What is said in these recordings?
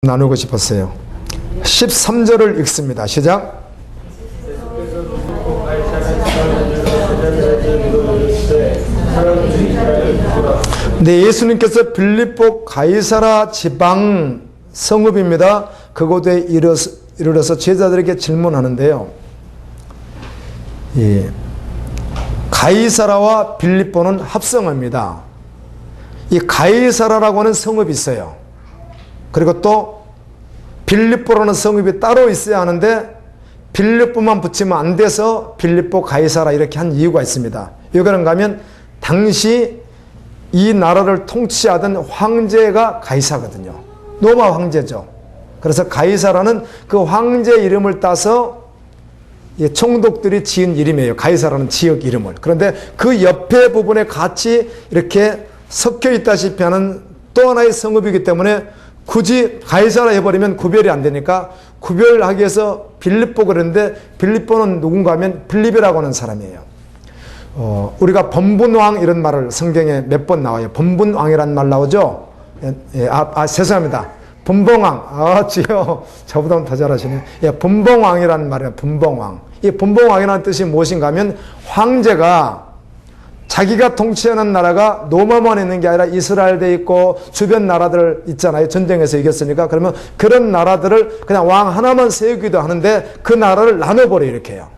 나누고 싶었어요. 13절을 읽습니다. 시작. 네, 예수님께서 빌립보 가이사라 지방 성읍입니다. 그곳에 이르러서 제자들에게 질문하는데요. 예, 가이사라와 빌립보는 합성어입니다. 이 가이사라라고 하는 성읍이 있어요. 그리고 또 빌립보라는 성읍이 따로 있어야 하는데 빌립보만 붙이면 안 돼서 빌립보 가이사라 이렇게 한 이유가 있습니다. 왜 그런가 하면 당시 이 나라를 통치하던 황제가 가이사거든요. 로마 황제죠. 그래서 가이사라는 그 황제 이름을 따서 총독들이 지은 이름이에요. 가이사라는 지역 이름을. 그런데 그 옆에 부분에 같이 이렇게 섞여 있다시피 하는 또 하나의 성읍이기 때문에 굳이 가이사라 해버리면 구별이 안 되니까 구별하기 위해서 빌립보 그랬는데 빌립보는 누군가 하면 빌립이라고 하는 사람이에요. 우리가 범분왕 이런 말을 성경에 몇 번 나와요. 범분왕이라는 말 나오죠. 죄송합니다. 분봉왕. 지요. 저보다 더 잘하시네. 분봉왕이라는 말이에요. 분봉왕. 이 분봉왕이라는 뜻이 무엇인가 하면 황제가 자기가 통치하는 나라가 로마만 있는 게 아니라 이스라엘도 있고 주변 나라들 있잖아요. 전쟁에서 이겼으니까. 그러면 그런 나라들을 그냥 왕 하나만 세우기도 하는데 그 나라를 나눠버려 이렇게 해요.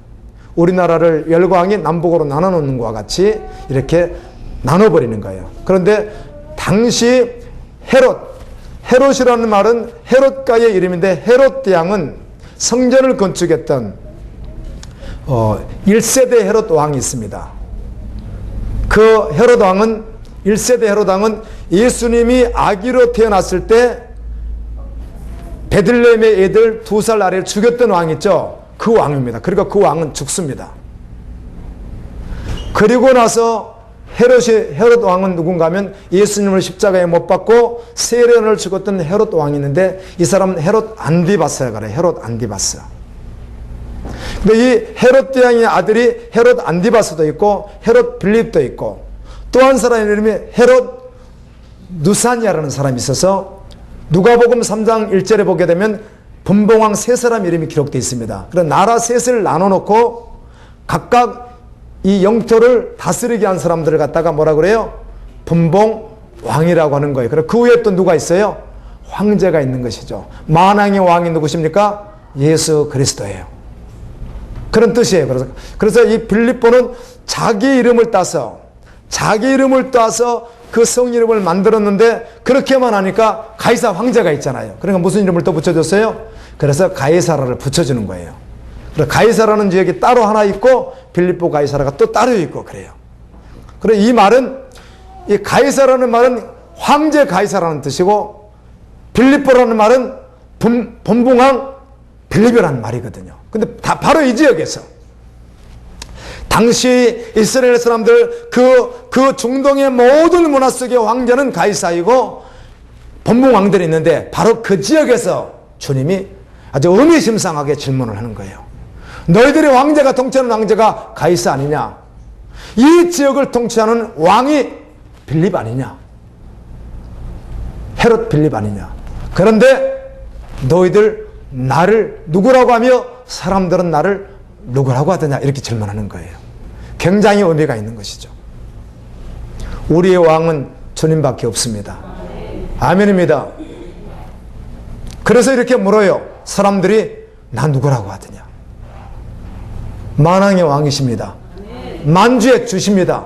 우리나라를 열왕이 남북으로 나눠놓는 것과 같이 이렇게 나눠버리는 거예요. 그런데 당시 헤롯이라는 말은 헤롯가의 이름인데 헤롯 대왕은 성전을 건축했던 1세대 헤롯 왕이 있습니다. 그 헤롯 왕은 1세대 헤롯 왕은 예수님이 아기로 태어났을 때 베들레헴의 애들 2살 아래를 죽였던 왕 있죠. 그 왕입니다. 그러니까 그 왕은 죽습니다. 그리고 나서 헤롯 왕은 누군가 하면 예수님을 십자가에 못 박고 세례를 죽었던 헤롯 왕이 있는데 이 사람은 헤롯 안디바스라고 그래요. 헤롯 안디바스. 근데 이 헤롯 대왕의 아들이 헤롯 안디바스도 있고 헤롯 빌립도 있고 또 한 사람의 이름이 헤롯 누사니아라는 사람이 있어서 누가복음 3장 1절에 보게 되면 분봉왕 세 사람 이름이 기록되어 있습니다. 그런 나라 셋을 나눠놓고 각각 이 영토를 다스리게 한 사람들을 갖다가 뭐라 그래요? 분봉왕이라고 하는 거예요. 그리고 그 위에 또 누가 있어요? 황제가 있는 것이죠. 만왕의 왕이 누구십니까? 예수 그리스도예요. 그런 뜻이에요. 그래서 이 빌립보는 자기 이름을 따서 그 성 이름을 만들었는데 그렇게만 하니까 가이사 황제가 있잖아요. 그러니까 무슨 이름을 또 붙여줬어요? 그래서 가이사라를 붙여주는 거예요. 그래서 가이사라는 지역이 따로 하나 있고 빌립보 가이사라가 또 따로 있고 그래요. 그래서 이 말은 이 가이사라는 말은 황제 가이사라는 뜻이고 빌립보라는 말은 본봉왕 빌립이라는 말이거든요. 근데 바로 이 지역에서 당시 이스라엘 사람들 그 중동의 모든 문화 속의 황제는 가이사이고 본봉왕들이 있는데 바로 그 지역에서 주님이 아주 의미심장하게 질문을 하는 거예요. 너희들의 황제가 통치하는 황제가 가이사 아니냐? 이 지역을 통치하는 왕이 빌립 아니냐? 헤롯 빌립 아니냐? 그런데 너희들 나를 누구라고 하며 사람들은 나를 누구라고 하더냐? 이렇게 질문하는 거예요. 굉장히 의미가 있는 것이죠. 우리의 왕은 주님밖에 없습니다. 아멘입니다. 그래서 이렇게 물어요. 사람들이 나 누구라고 하더냐? 만왕의 왕이십니다. 만주의 주십니다.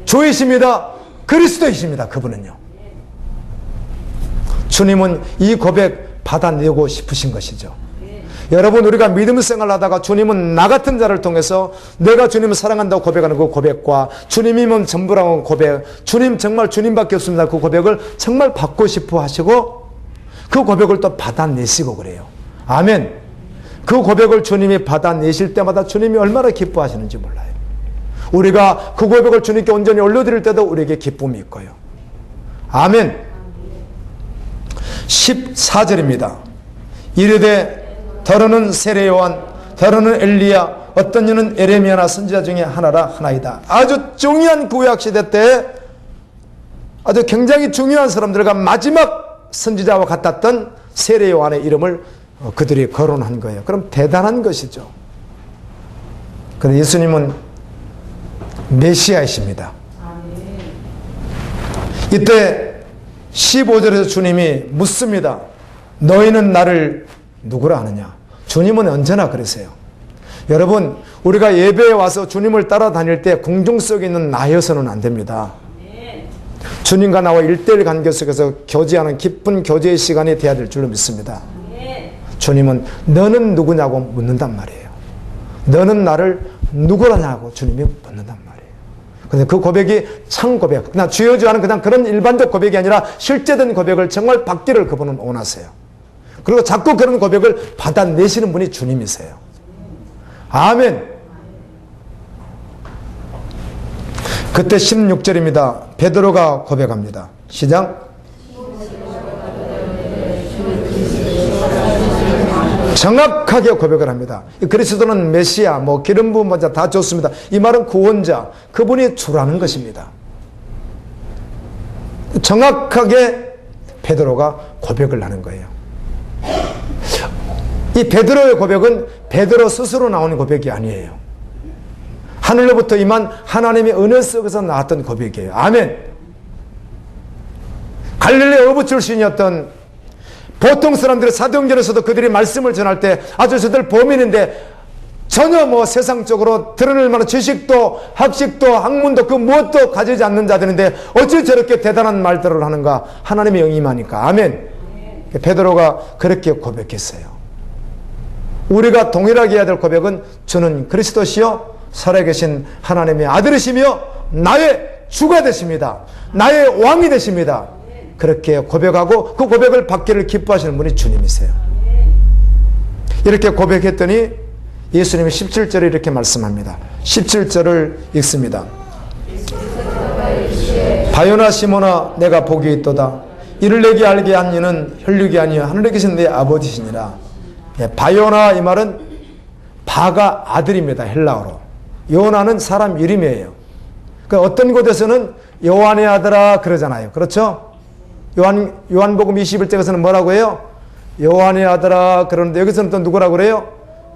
주이십니다. 그리스도이십니다. 그분은요. 주님은 이 고백 받아내고 싶으신 것이죠. 여러분, 우리가 믿음 생활을 하다가 주님은 나 같은 자를 통해서 내가 주님을 사랑한다고 고백하는 그 고백과 주님이면 전부라고 하는 고백, 주님 정말 주님밖에 없습니다. 그 고백을 정말 받고 싶어 하시고 그 고백을 또 받아내시고 그래요. 아멘. 그 고백을 주님이 받아내실 때마다 주님이 얼마나 기뻐하시는지 몰라요. 우리가 그 고백을 주님께 온전히 올려드릴 때도 우리에게 기쁨이 있고요. 아멘. 14절입니다. 이르되 더러는 세례 요한, 더러는 엘리야, 어떤 이는 에레미야나 선지자 중에 하나이다. 아주 중요한 구약시대 때 아주 굉장히 중요한 사람들과 마지막 선지자와 같았던 세례 요한의 이름을 그들이 거론한 거예요. 그럼 대단한 것이죠. 그런데 예수님은 메시아이십니다. 이때 15절에서 주님이 묻습니다. 너희는 나를 누구라 하느냐? 주님은 언제나 그러세요. 여러분, 우리가 예배에 와서 주님을 따라다닐 때 궁중 속에 있는 나여서는 안 됩니다. 주님과 나와 1:1 관계 속에서 교제하는 깊은 교제의 시간이 돼야 될 줄로 믿습니다. 주님은 너는 누구냐고 묻는단 말이에요. 너는 나를 누구라냐고 주님이 묻는단 말이에요. 근데 그 고백이 참 고백, 그냥 주여 주여 하는 그냥 그런 일반적 고백이 아니라 실제된 고백을 정말 받기를 그분은 원하세요. 그리고 자꾸 그런 고백을 받아내시는 분이 주님이세요. 아멘. 그때 16절입니다. 베드로가 고백합니다. 시작. 정확하게 고백을 합니다. 그리스도는 메시아, 기름 부은 자 다 좋습니다. 이 말은 구원자, 그분이 주라는 것입니다. 정확하게 베드로가 고백을 하는 거예요. 이 베드로의 고백은 베드로 스스로 나오는 고백이 아니에요. 하늘로부터 임한 하나님의 은혜 속에서 나왔던 고백이에요. 아멘. 갈릴리 어부 출신이었던 보통 사람들의 사도행전에서도 그들이 말씀을 전할 때 아주 저들 범인인데 전혀 세상적으로 드러낼 만한 지식도 학식도 학문도 그 무엇도 가지지 않는 자들인데 어찌 저렇게 대단한 말들을 하는가? 하나님의 영이 임하니까. 아멘. 베드로가 그렇게 고백했어요. 우리가 동일하게 해야 될 고백은 주는 그리스도시요 살아계신 하나님의 아들이시며 나의 주가 되십니다. 나의 왕이 되십니다. 그렇게 고백하고 그 고백을 받기를 기뻐하시는 분이 주님이세요. 이렇게 고백했더니 예수님이 17절에 이렇게 말씀합니다. 17절을 읽습니다. 바요나 시몬아 내가 복이 있도다. 이를 내게 알게 한 이는 혈육이 아니여 하늘에 계신 내 아버지시니라. 바요나 이 말은 바가 아들입니다. 헬라어로. 요나는 사람 이름이에요. 그러니까 어떤 곳에서는 요한의 아들아 그러잖아요. 그렇죠? 요한복음 21장에서는 뭐라고 해요? 요한의 아들아 그러는데 여기서는 또 누구라고 그래요?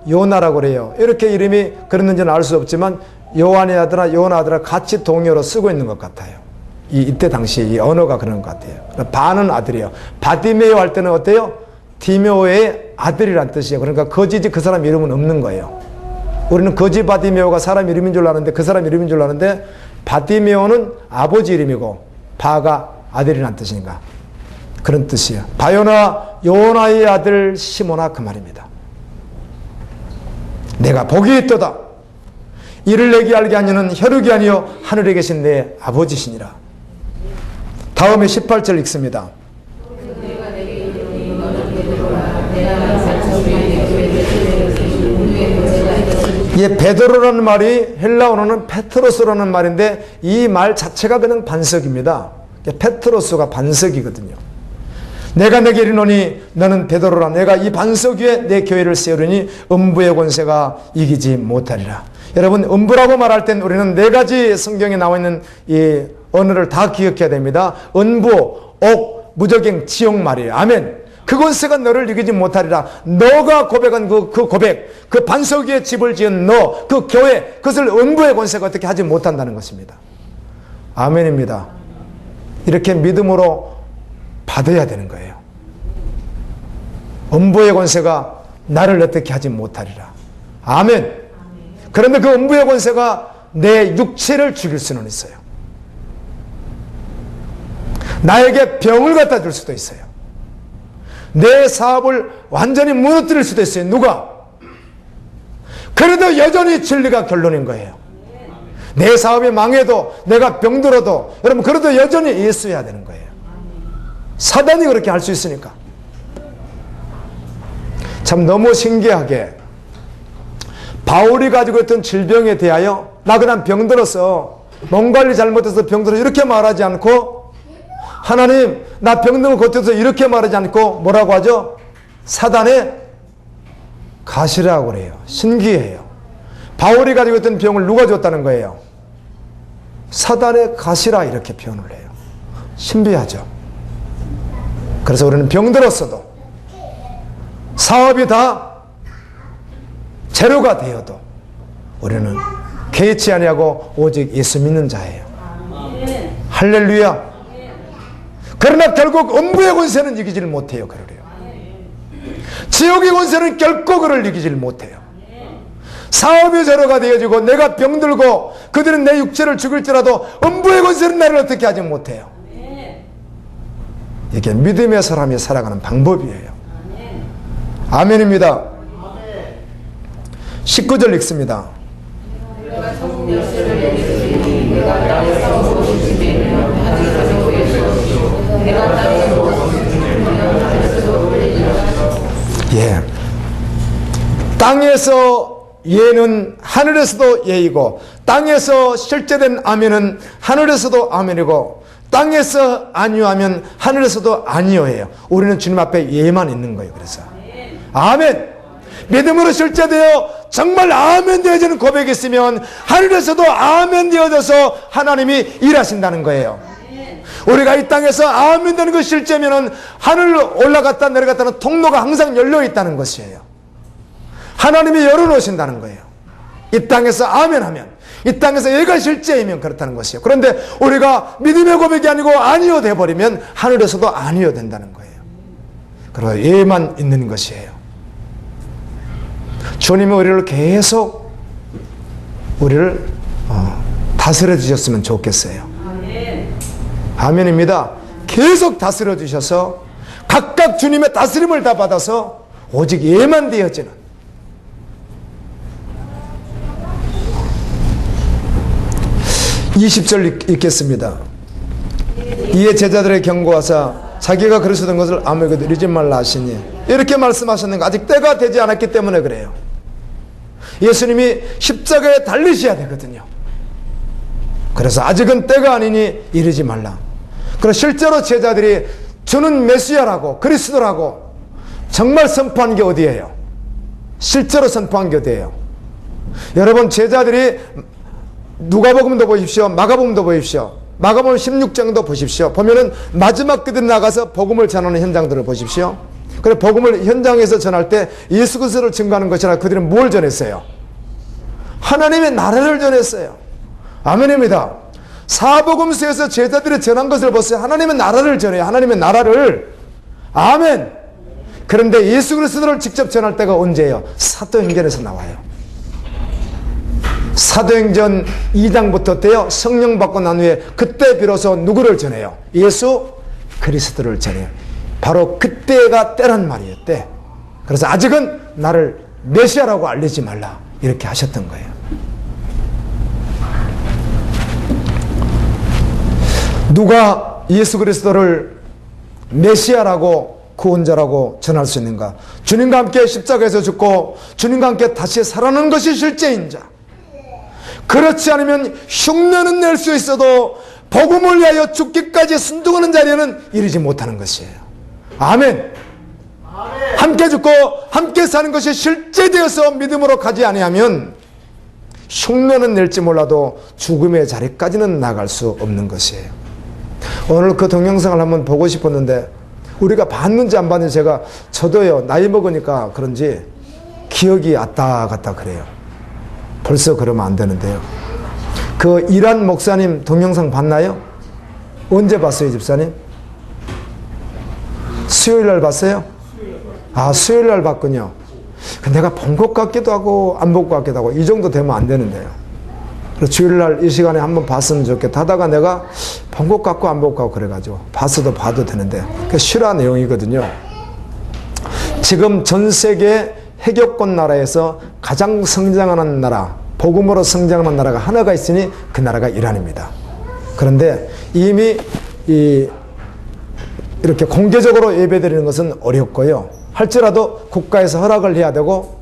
요나라고 그래요. 이렇게 이름이 그랬는지는 알 수 없지만 요한의 아들아 요나 아들아 같이 동요로 쓰고 있는 것 같아요. 이때 당시 이 언어가 그런 것 같아요. 바는 아들이에요. 바디메오 할 때는 어때요? 디메오의 아들이란 뜻이에요. 그러니까 거지지 그 사람 이름은 없는 거예요. 우리는 거지 바디메오가 사람 이름인 줄 아는데 그 사람 이름인 줄 아는데 바디메오는 아버지 이름이고 바가 아들이란 뜻이니까 그런 뜻이에요. 바요나 요나의 아들 시몬아 그 말입니다. 내가 복이 있도다. 이를 내게 알게 하니는 혈육이 아니요 하늘에 계신 내 아버지시니라. 다음에 18절 읽습니다. 이 베드로라는 말이 헬라어로는 페트로스라는 말인데 이 말 자체가 그냥 반석입니다. 페트로스가 반석이거든요. 내가 내게 이르노니 너는 베드로라. 내가 이 반석 위에 내 교회를 세우리니 음부의 권세가 이기지 못하리라. 여러분 음부라고 말할 땐 우리는 네 가지 성경에 나와 있는 이 언어를 다 기억해야 됩니다. 음부, 옥, 무저갱, 지옥 말이에요. 아멘. 그 권세가 너를 이기지 못하리라. 너가 고백한 그 고백, 그 반석 위에 집을 지은 너, 그 교회, 그것을 음부의 권세가 어떻게 하지 못한다는 것입니다. 아멘입니다. 이렇게 믿음으로 받아야 되는 거예요. 음부의 권세가 나를 어떻게 하지 못하리라. 아멘. 그런데 그 음부의 권세가 내 육체를 죽일 수는 있어요. 나에게 병을 갖다 줄 수도 있어요. 내 사업을 완전히 무너뜨릴 수도 있어요. 누가? 그래도 여전히 진리가 결론인 거예요. 내 사업이 망해도 내가 병들어도 여러분 그래도 여전히 예수해야 되는 거예요. 사단이 그렇게 할 수 있으니까. 참 너무 신기하게 바울이 가지고 있던 질병에 대하여 나 그냥 병들어서 몸 관리 잘못해서 병들어서 이렇게 말하지 않고 하나님 나 병든 거 고쳐서 이렇게 말하지 않고 뭐라고 하죠? 사단의 가시라고 그래요. 신기해요. 바울이 가지고 있던 병을 누가 줬다는 거예요? 사단의 가시라 이렇게 표현을 해요. 신비하죠. 그래서 우리는 병들었어도 사업이 다 제로가 되어도 우리는 개의치 아니하고 오직 예수 믿는 자예요. 할렐루야. 그러나 결국 음부의 권세는 이기지를 못해요. 그러래요. 지옥의 권세는 결코 그를 이기지를 못해요. 사업이 제로가 되어지고 내가 병들고 그들은 내 육체를 죽일지라도 음부의 권세는 나를 어떻게 하지 못해요. 이게 믿음의 사람이 살아가는 방법이에요. 아멘입니다. 19절 읽습니다. 예. 땅에서 예는 하늘에서도 예이고 땅에서 실제된 아멘은 하늘에서도 아멘이고 땅에서 아니오하면 하늘에서도 아니오예요. 우리는 주님 앞에 예만 있는 거예요. 그래서 아멘. 믿음으로 실제되어 정말 아멘 되어지는 고백이 있으면 하늘에서도 아멘 되어져서 하나님이 일하신다는 거예요. 우리가 이 땅에서 아멘 되는 것이 실제면은 하늘 올라갔다 내려갔다는 통로가 항상 열려 있다는 것이에요. 하나님이 열어놓으신다는 거예요. 이 땅에서 아멘 하면, 이 땅에서 얘가 실제이면 그렇다는 것이에요. 그런데 우리가 믿음의 고백이 아니고 아니요 돼버리면 하늘에서도 아니요 된다는 거예요. 그리고 예만 있는 것이에요. 주님이 우리를 계속 우리를 다스려 주셨으면 좋겠어요. 아멘입니다. 계속 다스려 주셔서 각각 주님의 다스림을 다 받아서 오직 예만 되어지는 20절 읽겠습니다. 이에 제자들의 경고하사 자기가 그러시던 것을 아무에게도 이르지 말라 하시니 이렇게 말씀하셨는가? 아직 때가 되지 않았기 때문에 그래요. 예수님이 십자가에 달리셔야 되거든요. 그래서 아직은 때가 아니니 이르지 말라. 그리고 실제로 제자들이 주는 메시아라고 그리스도라고 정말 선포한 게 어디예요? 실제로 선포한 게 어디예요? 여러분 제자들이 누가복음도 보십시오. 마가복음도 보십시오. 마가복음 16장도 보십시오. 보면은 마지막 그들 나가서 복음을 전하는 현장들을 보십시오. 그래 복음을 현장에서 전할 때 예수 그리스도를 증거하는 것이라 그들은 뭘 전했어요? 하나님의 나라를 전했어요. 아멘입니다. 사복음서에서 제자들이 전한 것을 보세요. 하나님의 나라를 전해요. 하나님의 나라를. 아멘. 그런데 예수 그리스도를 직접 전할 때가 언제예요? 사도행전에서 나와요. 사도행전 2장부터 때요. 성령 받고 난 후에 그때 비로소 누구를 전해요? 예수 그리스도를 전해요. 바로 그때가 때란 말이에요. 때. 그래서 아직은 나를 메시아라고 알리지 말라 이렇게 하셨던 거예요. 누가 예수 그리스도를 메시아라고 구원자라고 전할 수 있는가? 주님과 함께 십자가에서 죽고 주님과 함께 다시 살아나는 것이 실제인 자. 그렇지 않으면 흉내는 낼 수 있어도 복음을 위하여 죽기까지 순종하는 자리에는 이르지 못하는 것이에요. 아멘. 함께 죽고 함께 사는 것이 실제되어서 믿음으로 가지 아니하면 흉내는 낼지 몰라도 죽음의 자리까지는 나갈 수 없는 것이에요. 오늘 그 동영상을 한번 보고 싶었는데 우리가 봤는지 안 봤는지 저도요 나이 먹으니까 그런지 기억이 왔다 갔다 그래요. 벌써 그러면 안 되는데요. 그 이란 목사님 동영상 봤나요? 언제 봤어요, 집사님? 수요일 날 봤어요? 아, 수요일 날 봤군요. 내가 본 것 같기도 하고 안 본 것 같기도 하고 이 정도 되면 안 되는데요. 그래서 주일 날 이 시간에 한번 봤으면 좋겠다 하다가 내가 본 것 같고 안 본 것 같고 그래가지고 봤어도 봐도 되는데 그 실화 내용이거든요. 지금 전 세계 해교권 나라에서 가장 성장하는 나라, 복음으로 성장하는 나라가 하나가 있으니 그 나라가 이란입니다. 그런데 이미 이렇게 공개적으로 예배드리는 것은 어렵고요. 할지라도 국가에서 허락을 해야 되고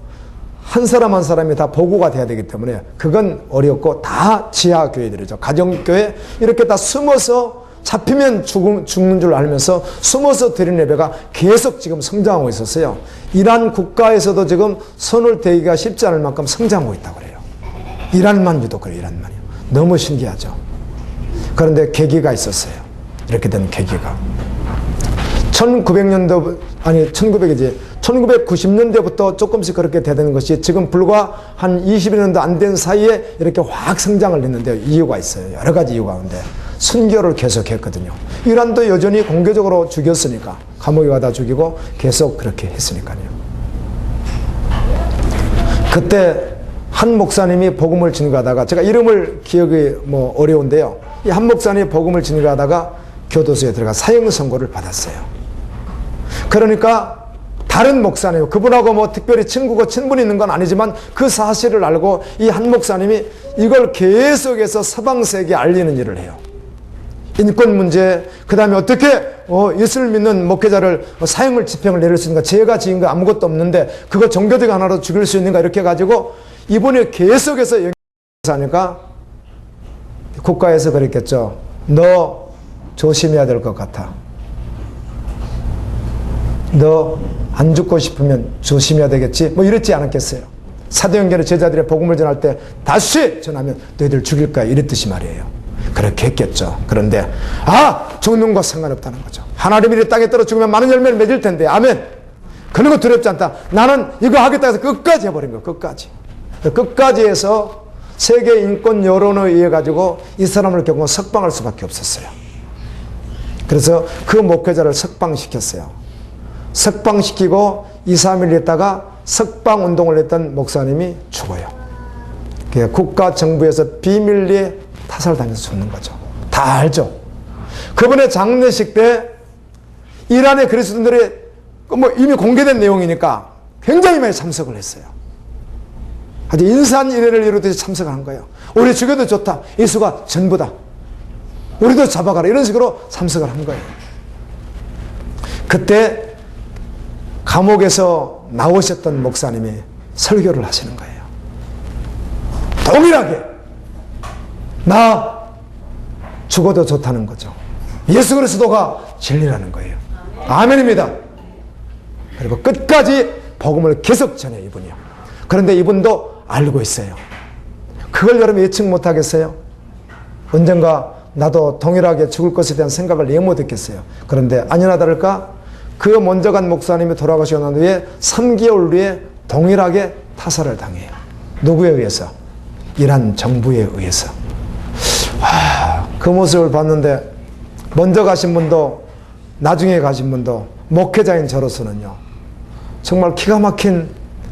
한 사람 한 사람이 다 보고가 돼야 되기 때문에 그건 어렵고 다 지하교회들이죠. 가정교회 이렇게 다 숨어서 잡히면 죽는 줄 알면서 숨어서 드리는 예배가 계속 지금 성장하고 있었어요. 이란 국가에서도 지금 손을 대기가 쉽지 않을 만큼 성장하고 있다고 그래요. 이란만 유독 그래요. 이란만요. 너무 신기하죠. 그런데 계기가 있었어요. 이렇게 된 계기가 1900년도 아니 1900이지 1990년대부터 조금씩 그렇게 되는 것이 지금 불과 한 20년도 안 된 사이에 이렇게 확 성장을 했는데요. 이유가 있어요. 여러 가지 이유 가운데. 순교를 계속했거든요. 이란도 여전히 공개적으로 죽였으니까. 감옥에 가다 죽이고 계속 그렇게 했으니까요. 그때 한 목사님이 복음을 전가하다가, 제가 이름을 기억이 어려운데요. 이 한 목사님이 복음을 전가하다가 교도소에 들어가 사형 선고를 받았어요. 그러니까 다른 목사님, 그분하고 특별히 친구고 친분이 있는 건 아니지만 그 사실을 알고 이 한 목사님이 이걸 계속해서 서방 세계에 알리는 일을 해요. 인권 문제, 그 다음에 어떻게 예수를 믿는 목회자를 사형을 집행을 내릴 수 있는가, 죄가 지은 거 아무것도 없는데 그거 종교적 하나로 죽일 수 있는가, 이렇게 해가지고 이분이 계속해서 하니까 국가에서 그랬겠죠. 너 조심해야 될 것 같아. 너 안 죽고 싶으면 조심해야 되겠지? 이랬지 않았겠어요. 사도행전의 제자들의 복음을 전할 때 다시 전하면 너희들 죽일 거야, 이랬듯이 말이에요. 그렇게 했겠죠. 그런데 죽는 거 상관없다는 거죠. 하나님이 땅에 떨어 죽으면 많은 열매를 맺을 텐데, 아멘. 그런 거 두렵지 않다. 나는 이거 하겠다 해서 끝까지 해버린 거예요. 끝까지 해서 세계 인권 여론에 의해 가지고 이 사람을 결국 석방할 수밖에 없었어요. 그래서 그 목회자를 석방시켰어요. 석방시키고 2, 3일 있다가 석방운동을 했던 목사님이 죽어요. 국가 정부에서 비밀리에 타살당해서 죽는 거죠. 다 알죠. 그분의 장례식 때 이란의 그리스도인들이 이미 공개된 내용이니까 굉장히 많이 참석을 했어요. 아주 인산인해를 이루듯이 참석을 한 거예요. 우리 죽여도 좋다. 예수가 전부다. 우리도 잡아가라. 이런 식으로 참석을 한 거예요. 그때 감옥에서 나오셨던 목사님이 설교를 하시는 거예요. 동일하게 나 죽어도 좋다는 거죠. 예수 그리스도가 진리라는 거예요. 아멘입니다. 그리고 끝까지 복음을 계속 전해요, 이분이요. 그런데 이분도 알고 있어요. 그걸 여러분 예측 못하겠어요? 언젠가 나도 동일하게 죽을 것에 대한 생각을 이해 못했겠어요. 그런데 아니나 다를까 그 먼저 간 목사님이 돌아가시고 난 후에 3개월 후에 동일하게 타살을 당해요. 누구에 의해서? 이란 정부에 의해서. 그 모습을 봤는데 먼저 가신 분도 나중에 가신 분도 목회자인 저로서는요, 정말 기가 막힌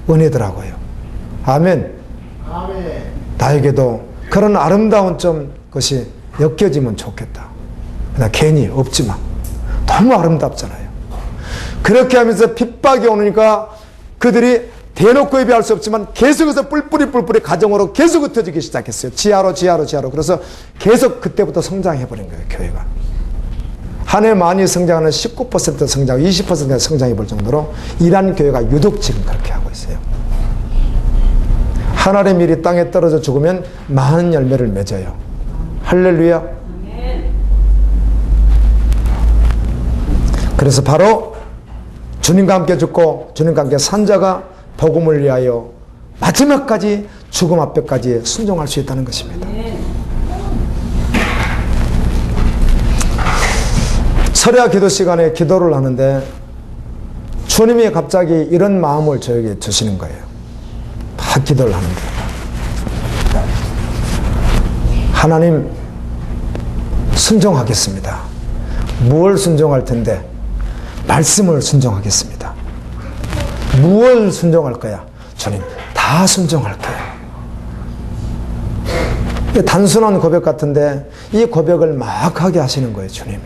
은혜더라고요. 아멘. 나에게도 그런 아름다운 좀 것이 엮여지면 좋겠다. 그냥 괜히 없지만 너무 아름답잖아요. 그렇게 하면서 핍박이 오니까 그들이 대놓고 예비할 수 없지만 계속해서 뿔뿔이 가정으로 계속 흩어지기 시작했어요. 지하로. 그래서 계속 그때부터 성장해버린 거예요, 교회가. 한 해 많이 성장하는 19% 성장, 20% 성장해 볼 정도로 이란 교회가 유독 지금 그렇게 하고 있어요. 하나의 밀이 땅에 떨어져 죽으면 많은 열매를 맺어요. 할렐루야. 그래서 바로 주님과 함께 죽고 주님과 함께 산 자가 복음을 위하여 마지막까지 죽음 앞에까지 순종할 수 있다는 것입니다. 설야 기도 시간에 기도를 하는데 주님이 갑자기 이런 마음을 저에게 주시는 거예요. 막 기도를 하는데, 하나님 순종하겠습니다. 무엇을 순종할 텐데? 말씀을 순종하겠습니다. 무엇을 순종할 거야? 주님, 다 순종할 거야. 단순한 고백 같은데 이 고백을 막 하게 하시는 거예요. 주님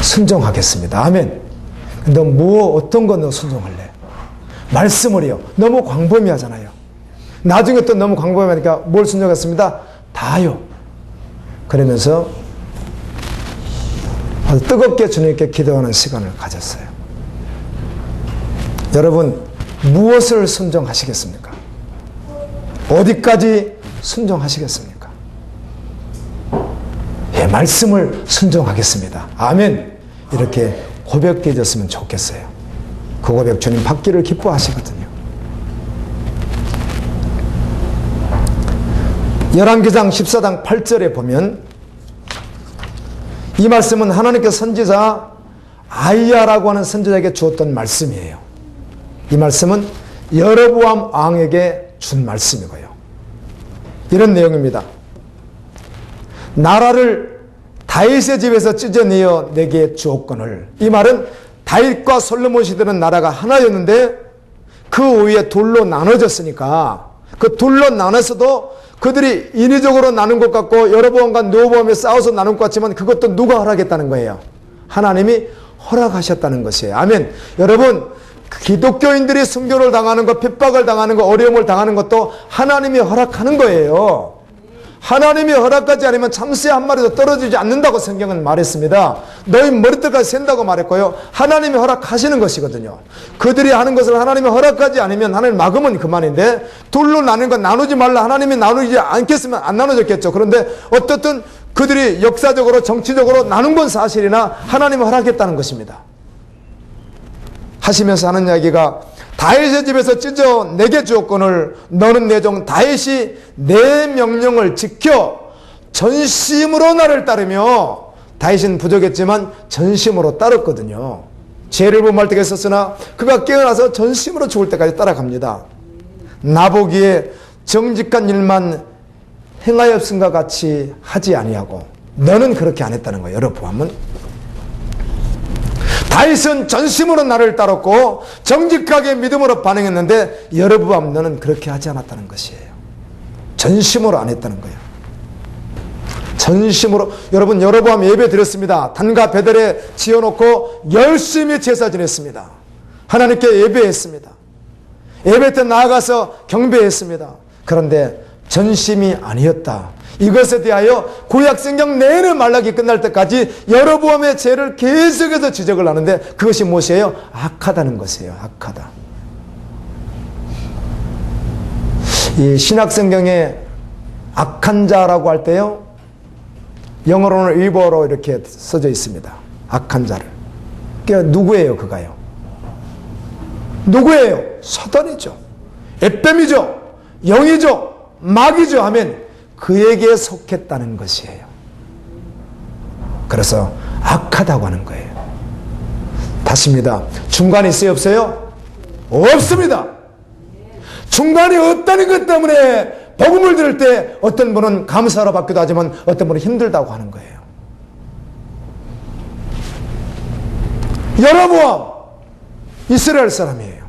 순종하겠습니다. 아멘. 너 어떤 거 너 순종할래? 말씀을요. 너무 광범위하잖아요. 나중에 또 너무 광범위하니까 뭘 순종했습니다? 다요. 그러면서 아주 뜨겁게 주님께 기도하는 시간을 가졌어요. 여러분, 무엇을 순종하시겠습니까? 어디까지 순종하시겠습니까? 예, 말씀을 순종하겠습니다. 아멘. 이렇게 고백되어졌으면 좋겠어요. 그 고백 주님 받기를 기뻐하시거든요. 열왕기상 14장 8절에 보면 이 말씀은 하나님께서 선지자 아이야라고 하는 선지자에게 주었던 말씀이에요. 이 말씀은 여로보암 왕에게 준 말씀이고요. 이런 내용입니다. 나라를 다윗의 집에서 찢어내어 내게 주었거늘. 이 말은 다윗과 솔로몬 시대는 나라가 하나였는데 그 위에 둘로 나눠졌으니까 그 둘로 나눠서도 그들이 인위적으로 나눈 것 같고 여로보암과 르호보암이 싸워서 나눈 것 같지만 그것도 누가 허락했다는 거예요? 하나님이 허락하셨다는 것이에요. 아멘. 여러분, 기독교인들이 순교를 당하는 것, 핍박을 당하는 것, 어려움을 당하는 것도 하나님이 허락하는 거예요. 하나님이 허락하지 않으면 참새 한 마리도 떨어지지 않는다고 성경은 말했습니다. 너희 머리털까지 샌다고 말했고요. 하나님이 허락하시는 것이거든요. 그들이 하는 것을 하나님이 허락하지 않으면 하나님 막으면 그만인데 둘로 나눈 건 나누지 말라. 하나님이 나누지 않겠으면 안 나눠졌겠죠. 그런데 어떻든 그들이 역사적으로 정치적으로 나눈 건 사실이나 하나님이 허락했다는 것입니다. 하시면서 하는 이야기가 다윗의 집에서 찢어 내게 주었거늘 너는 내 종 다윗이 내 명령을 지켜 전심으로 나를 따르며 다윗은 부족했지만 전심으로 따랐거든요. 죄를 범할 때가 있었으나 그가 깨어나서 전심으로 죽을 때까지 따라갑니다. 나보기에 정직한 일만 행하였음과 같이 하지 아니하고 너는 그렇게 안 했다는 거예요. 여로보암은 다윗은 전심으로 나를 따랐고 정직하게 믿음으로 반응했는데 여로보암 너는 그렇게 하지 않았다는 것이에요. 전심으로 안 했다는 거예요. 전심으로. 여러분, 여로보암 예배 드렸습니다. 단과 베델에 지어놓고 열심히 제사 지냈습니다. 하나님께 예배했습니다. 예배 때 나아가서 경배했습니다. 그런데 전심이 아니었다. 이것에 대하여 구약성경 내내 말라기 끝날 때까지 여로보암의 죄를 계속해서 지적을 하는데 그것이 무엇이에요? 악하다는 것이에요. 악하다. 이 신약성경에 악한 자라고 할 때요, 영어로는 일보로 이렇게 써져 있습니다. 악한 자를. 그러니까 누구예요? 그가요? 누구예요? 사단이죠. 에뱀이죠. 영이죠. 마귀죠. 하면 그에게 속했다는 것이에요. 그래서 악하다고 하는 거예요. 다시입니다. 중간이 있어요? 없어요? 없습니다. 중간이 없다는 것 때문에 복음을 들을 때 어떤 분은 감사로 받기도 하지만 어떤 분은 힘들다고 하는 거예요. 여로보암 이스라엘 사람이에요.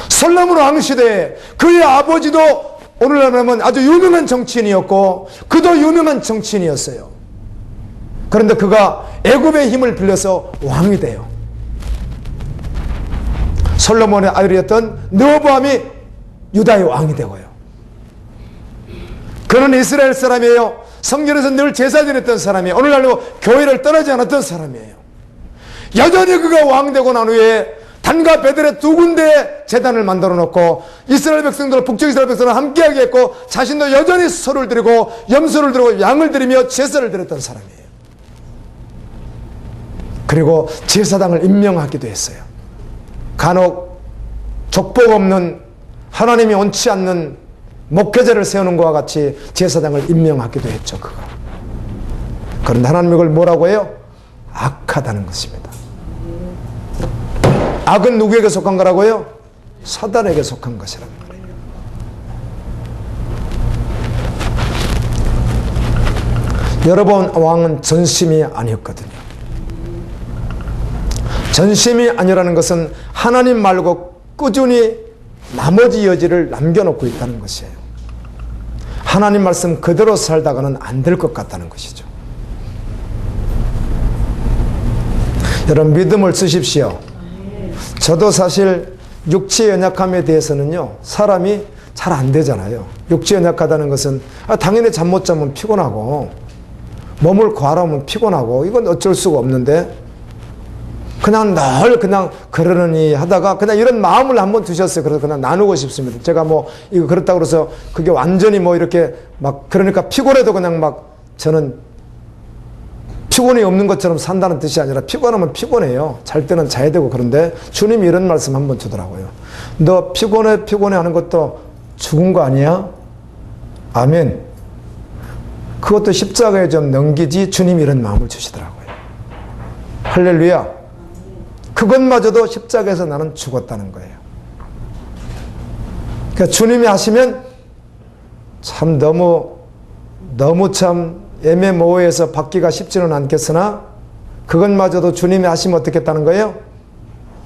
솔로몬 왕 시대에 그의 아버지도 오늘날 하면 아주 유명한 정치인이었고 그도 유명한 정치인이었어요. 그런데 그가 애굽의 힘을 빌려서 왕이 돼요. 솔로몬의 아들이었던 르호보암이 유다의 왕이 되고요. 그는 이스라엘 사람이에요. 성전에서 늘 제사 지냈던 사람이에요. 오늘날도 교회를 떠나지 않았던 사람이에요. 여전히 그가 왕 되고 난 후에 단과 베델에 두 군데의 제단을 만들어 놓고 이스라엘 백성들, 북쪽 이스라엘 백성을 함께하게 했고 자신도 여전히 소를 드리고 염소를 드리고 양을 드리며 제사를 드렸던 사람이에요. 그리고 제사장을 임명하기도 했어요. 간혹 족복 없는 하나님이 원치 않는 목회자를 세우는 것과 같이 제사장을 임명하기도 했죠. 그가. 그런데 하나님이 그걸 뭐라고 해요? 악하다는 것입니다. 악은 누구에게 속한 거라고요? 사단에게 속한 것이란 말이에요. 여로보암 왕은 전심이 아니었거든요. 전심이 아니라는 것은 하나님 말고 꾸준히 나머지 여지를 남겨놓고 있다는 것이에요. 하나님 말씀 그대로 살다가는 안 될 것 같다는 것이죠. 여러분, 믿음을 쓰십시오. 저도 사실 육체의 연약함에 대해서는요, 사람이 잘 안 되잖아요. 육체 연약하다는 것은 당연히 잠 못 자면 피곤하고 몸을 과로하면 피곤하고 이건 어쩔 수가 없는데 그냥 늘 그냥 그러느니 하다가 그냥 이런 마음을 한번 두셨어요. 그래서 그냥 나누고 싶습니다. 제가 뭐 이거 그렇다고 해서 그게 완전히 뭐 이렇게 막 그러니까 피곤해도 그냥 막 저는 피곤이 없는 것처럼 산다는 뜻이 아니라 피곤하면 피곤해요. 잘 때는 자야 되고. 그런데 주님이 이런 말씀 한번 주더라고요. 너 피곤해 하는 것도 죽은 거 아니야? 아멘. 그것도 십자가에 좀 넘기지. 주님이 이런 마음을 주시더라고요. 할렐루야. 그것마저도 십자가에서 나는 죽었다는 거예요. 그러니까 주님이 하시면 참 너무 참 애매모호해서 받기가 쉽지는 않겠으나 그것마저도 주님이 하시면 어떻게 했다는 거예요?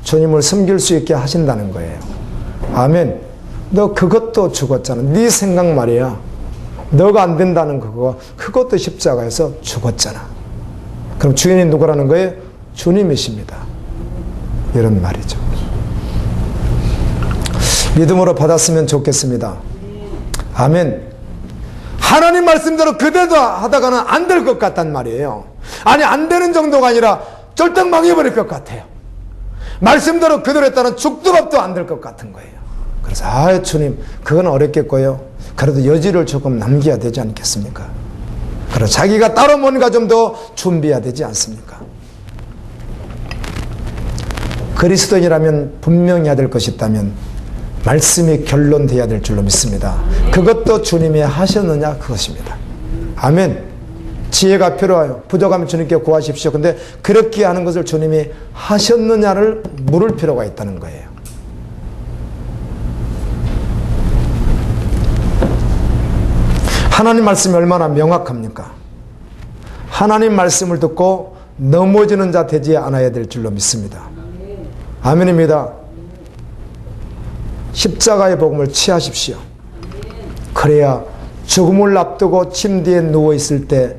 주님을 섬길 수 있게 하신다는 거예요. 아멘. 너 그것도 죽었잖아. 네 생각 말이야. 너가 안 된다는 그것도 십자가에서 죽었잖아. 그럼 주인이 누구라는 거예요? 주님이십니다. 이런 말이죠. 믿음으로 받았으면 좋겠습니다. 아멘. 하나님 말씀대로 그대로 하다가는 안 될 것 같단 말이에요. 아니, 안 되는 정도가 아니라 쫄딱 망해버릴 것 같아요. 말씀대로 그대로 했다는 죽도 밥도 안 될 것 같은 거예요. 그래서 주님, 그건 어렵겠고요. 그래도 여지를 조금 남겨야 되지 않겠습니까? 그래서 자기가 따로 뭔가 좀 더 준비해야 되지 않습니까? 그리스도인이라면 분명히 해야 될 것이 있다면 말씀이 결론돼야 될 줄로 믿습니다. 그것도 주님이 하셨느냐, 그것입니다. 아멘. 지혜가 필요해요. 부족하면 주님께 구하십시오. 근데 그렇게 하는 것을 주님이 하셨느냐를 물을 필요가 있다는 거예요. 하나님 말씀이 얼마나 명확합니까? 하나님 말씀을 듣고 넘어지는 자 되지 않아야 될 줄로 믿습니다. 아멘입니다. 십자가의 복음을 취하십시오. 그래야 죽음을 앞두고 침대에 누워있을 때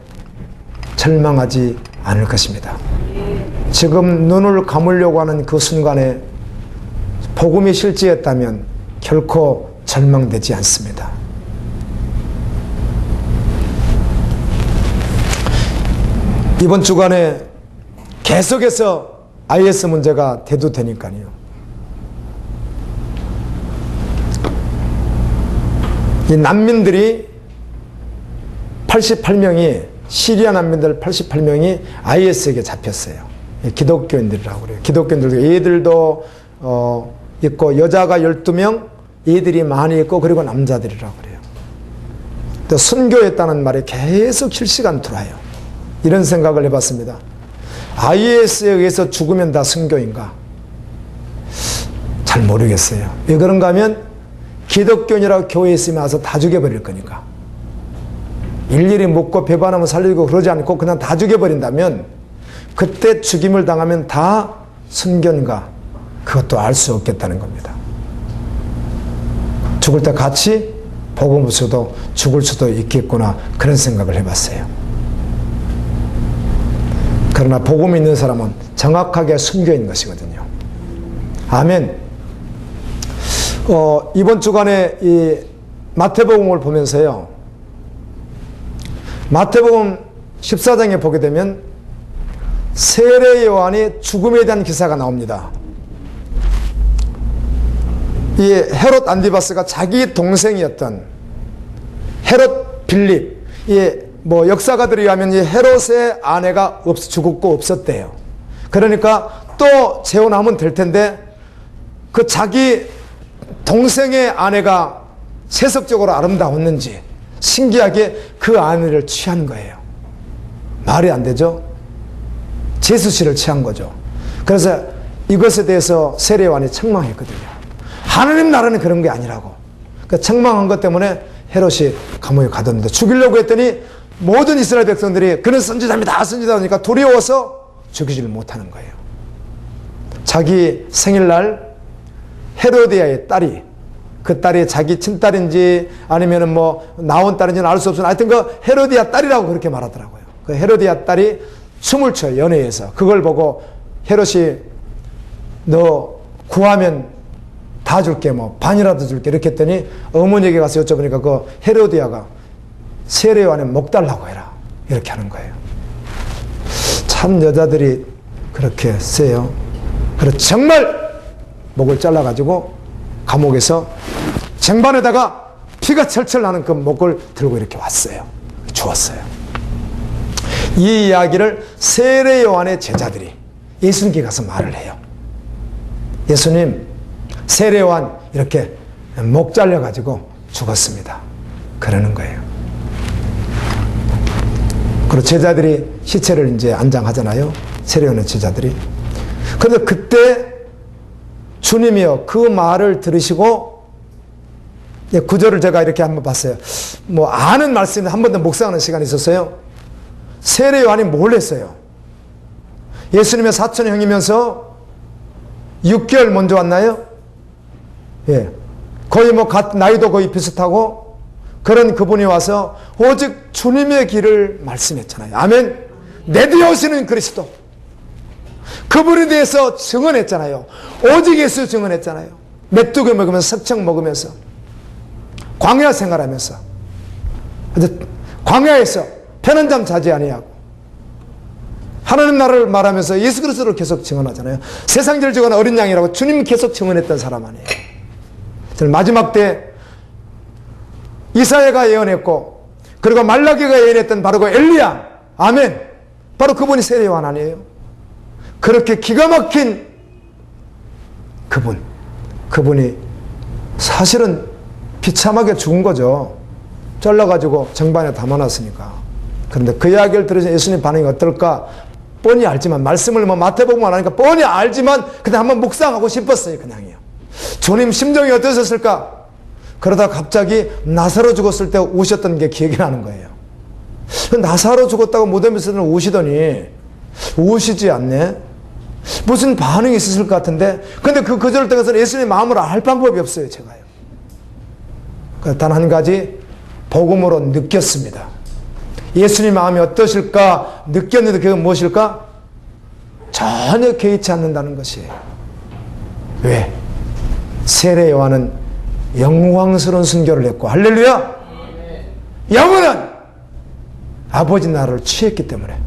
절망하지 않을 것입니다. 지금 눈을 감으려고 하는 그 순간에 복음이 실제했다면 결코 절망되지 않습니다. 이번 주간에 계속해서 IS 문제가 대두되니까요. 이 난민들이 88명이 시리아 난민들 88명이 IS에게 잡혔어요. 기독교인들이라고 그래요. 기독교인들도 얘들도 있고 여자가 12명, 얘들이 많이 있고 그리고 남자들이라고 그래요. 또 순교했다는 말이 계속 실시간 들어와요. 이런 생각을 해봤습니다. IS에 의해서 죽으면 다 순교인가? 잘 모르겠어요. 왜 그런가 하면 기독교인이라고 교회에 있으면 와서 다 죽여버릴 거니까. 일일이 묻고 배반하면 살리고 그러지 않고 그냥 다 죽여버린다면 그때 죽임을 당하면 다 순교인가? 그것도 알 수 없겠다는 겁니다. 죽을 때 같이 복음 없어도 죽을 수도 있겠구나, 그런 생각을 해봤어요. 그러나 복음이 있는 사람은 정확하게 순교인 것이거든요. 아멘. 이번 주간에 이 마태복음을 보면서요, 마태복음 14장에 보게 되면 세례 요한이 죽음에 대한 기사가 나옵니다. 이 헤롯 안디바스가 자기 동생이었던 헤롯 빌립, 뭐 역사가들에 의하면 이 헤롯의 아내가 죽었고 없었대요. 그러니까 또 재혼하면 될 텐데 그 자기 동생의 아내가 세속적으로 아름다웠는지 신기하게 그 아내를 취한 거예요. 말이 안 되죠? 제수씨를 취한 거죠. 그래서 이것에 대해서 세례 요한이 책망했거든요. 하나님 나라는 그런 게 아니라고. 그러니까 책망한 것 때문에 헤롯이 감옥에 가뒀는데, 죽이려고 했더니 모든 이스라엘 백성들이 그는 선지자입니다, 선지자다 하니까 두려워서 죽이지를 못하는 거예요. 자기 생일날 헤로디아의 딸이, 그 딸이 자기 친딸인지 아니면은 뭐 나온 딸인지는 알 수 없으나 하여튼 그 헤로디아 딸이라고 그렇게 말하더라고요. 그 헤로디아 딸이 춤을 춰요, 연회에서. 그걸 보고 헤롯이 너 구하면 다 줄게, 뭐 반이라도 줄게, 이렇게 했더니 어머니에게 가서 여쭤보니까 그 헤로디아가 세례 요한의 목 달라고 해라, 이렇게 하는 거예요. 참 여자들이 그렇게 세요. 그래서 정말 목을 잘라가지고 감옥에서 쟁반에다가 피가 철철 나는 그 목을 들고 이렇게 왔어요. 주었어요. 이 이야기를 세례 요한의 제자들이 예수님께 가서 말을 해요. 예수님, 세례 요한 이렇게 목 잘려가지고 죽었습니다, 그러는 거예요. 그리고 제자들이 시체를 이제 안장하잖아요. 세례요한의 제자들이. 그런데 그때 주님이요 그 말을 들으시고, 구절을 제가 이렇게 한번 봤어요. 뭐 아는 말씀인데 한 번 더 묵상하는 시간이 있었어요. 세례요한이 뭘 했어요? 예수님의 사촌형이면서 6개월 먼저 왔나요? 예. 거의 뭐 나이도 거의 비슷하고 그런 그분이 와서 오직 주님의 길을 말씀했잖아요. 아멘. 내 뒤에 오시는 그리스도. 그분에 대해서 증언했잖아요. 오직 예수 증언했잖아요. 메뚜기 먹으면서 석청 먹으면서 광야 생활하면서 광야에서 편한 잠 자지 아니하고 하나님 나라를 말하면서 예수 그리스도를 계속 증언하잖아요. 세상을 증언한 어린 양이라고 주님 계속 증언했던 사람 아니에요. 저는 마지막 때 이사야가 예언했고 그리고 말라기가 예언했던 바로 그 엘리야, 아멘, 바로 그분이 세례요한 아니에요? 그렇게 기가 막힌 그분이 사실은 비참하게 죽은 거죠. 잘라가지고 쟁반에 담아놨으니까. 그런데 그 이야기를 들으신 예수님 반응이 어떨까 뻔히 알지만, 말씀을 뭐 마태복음만 하니까 뻔히 알지만 그냥 한번 묵상하고 싶었어요. 그냥요. 주님 심정이 어떠셨을까? 그러다 갑자기 나사로 죽었을 때 우셨던 게 기억이 나는 거예요. 나사로 죽었다고 무덤에서는 우시더니 우시지 않네? 무슨 반응이 있었을 것 같은데, 근데 그 거절을 통해서는 예수님의 마음을 알 방법이 없어요, 제가요. 단 한 가지 복음으로 느꼈습니다. 예수님 마음이 어떠실까 느꼈는데 그게 무엇일까? 전혀 개의치 않는다는 것이에요. 왜? 세례 요한은 영광스러운 순교를 했고, 할렐루야! 영원한 아버지 나라를 취했기 때문에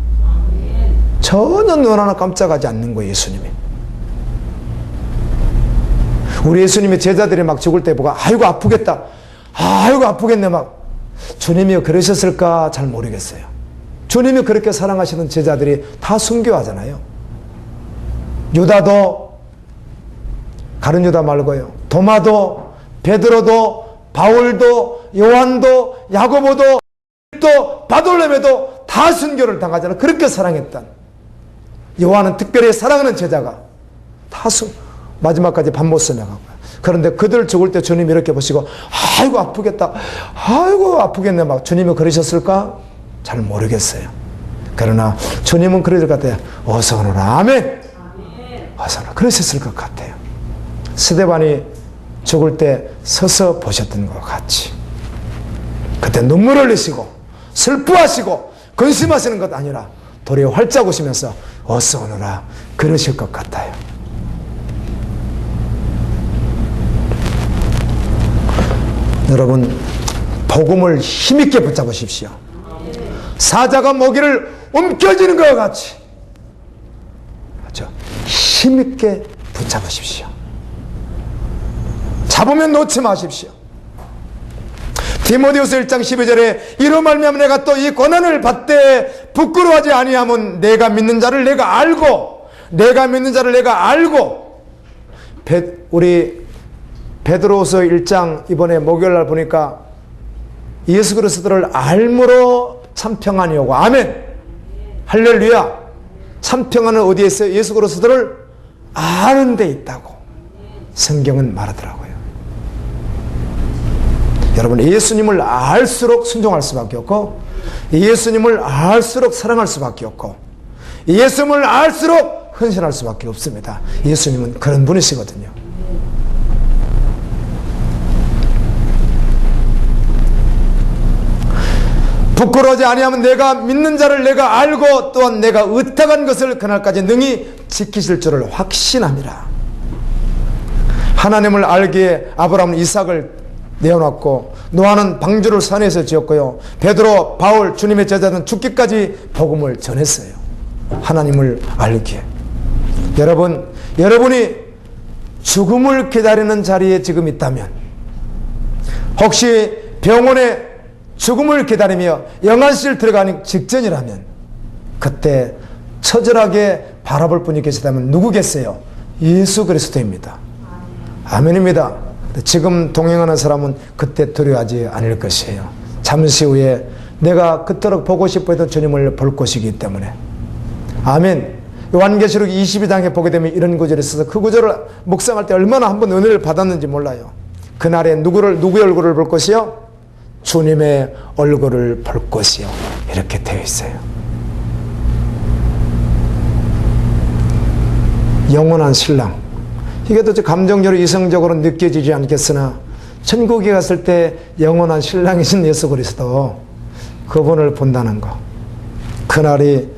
전혀 눈 하나 깜짝하지 않는 거예요, 예수님이. 우리 예수님의 제자들이 막 죽을 때 보고 아이고 아프겠다, 아이고 아프겠네 막. 주님이 그러셨을까 잘 모르겠어요. 주님이 그렇게 사랑하시는 제자들이 다 순교하잖아요. 유다도, 가룟 유다 말고요, 도마도, 베드로도, 바울도, 요한도, 야고보도, 또 바돌레메도 다 순교를 당하잖아요. 그렇게 사랑했던 요한은 특별히 사랑하는 제자가 다 마지막까지 밥 못 써나가고요. 그런데 그들 죽을 때 주님이 이렇게 보시고 아이고 아프겠다, 아이고 아프겠네 막. 주님이 그러셨을까? 잘 모르겠어요. 그러나 주님은 그러실 것 같아요. 어서 오너라, 아멘. 어서 오너라, 그러셨을 것 같아요. 스데반이 죽을 때 서서 보셨던 것 같이 그때 눈물 흘리시고 슬퍼하시고 근심하시는 것 아니라 도리어 활짝 웃으면서 어서 오너라 그러실 것 같아요. 여러분, 복음을 힘있게 붙잡으십시오. 사자가 모기를 움켜쥐는 것과 같이 그렇죠? 힘있게 붙잡으십시오. 잡으면 놓지 마십시오. 디모데후서 1장 12절에 이로 말미암아 내가 또 이 고난을 받되 부끄러워하지 아니하면 내가 믿는 자를 내가 알고 우리 베드로후서 1장 이번에 목요일날 보니까 예수 그리스도를 알므로 참 평안이 오고, 아멘, 할렐루야. 참 평안은 어디에 있어요? 예수 그리스도를 아는 데 있다고 성경은 말하더라고요. 여러분, 예수님을 알수록 순종할 수밖에 없고, 예수님을 알수록 사랑할 수밖에 없고, 예수님을 알수록 헌신할 수밖에 없습니다. 예수님은 그런 분이시거든요. 부끄러워하지 아니하면 내가 믿는 자를 내가 알고 또한 내가 의탁한 것을 그날까지 능히 지키실 줄을 확신함이라. 하나님을 알기에 아브라함은 이삭을 내어놨고, 노아는 방주를 산에서 지었고요, 베드로, 바울, 주님의 제자들은 죽기까지 복음을 전했어요. 하나님을 알기에. 여러분이 죽음을 기다리는 자리에 지금 있다면, 혹시 병원에 죽음을 기다리며 영안실 들어가는 직전이라면, 그때 처절하게 바라볼 분이 계시다면 누구겠어요? 예수 그리스도입니다. 아멘입니다. 지금 동행하는 사람은 그때 두려워하지 않을 것이에요. 잠시 후에 내가 그토록 보고 싶어 했던 주님을 볼 것이기 때문에. 아멘. 요한계시록 22장에 보게 되면 이런 구절이 있어서 그 구절을 묵상할 때 얼마나 한번 은혜를 받았는지 몰라요. 그날에 누구의 얼굴을 볼 것이요? 주님의 얼굴을 볼 것이요. 이렇게 되어 있어요. 영원한 신랑. 이게 도대체 감정적으로 이성적으로 느껴지지 않겠으나 천국에 갔을 때 영원한 신랑이신 예수 그리스도 그분을 본다는 거. 그날이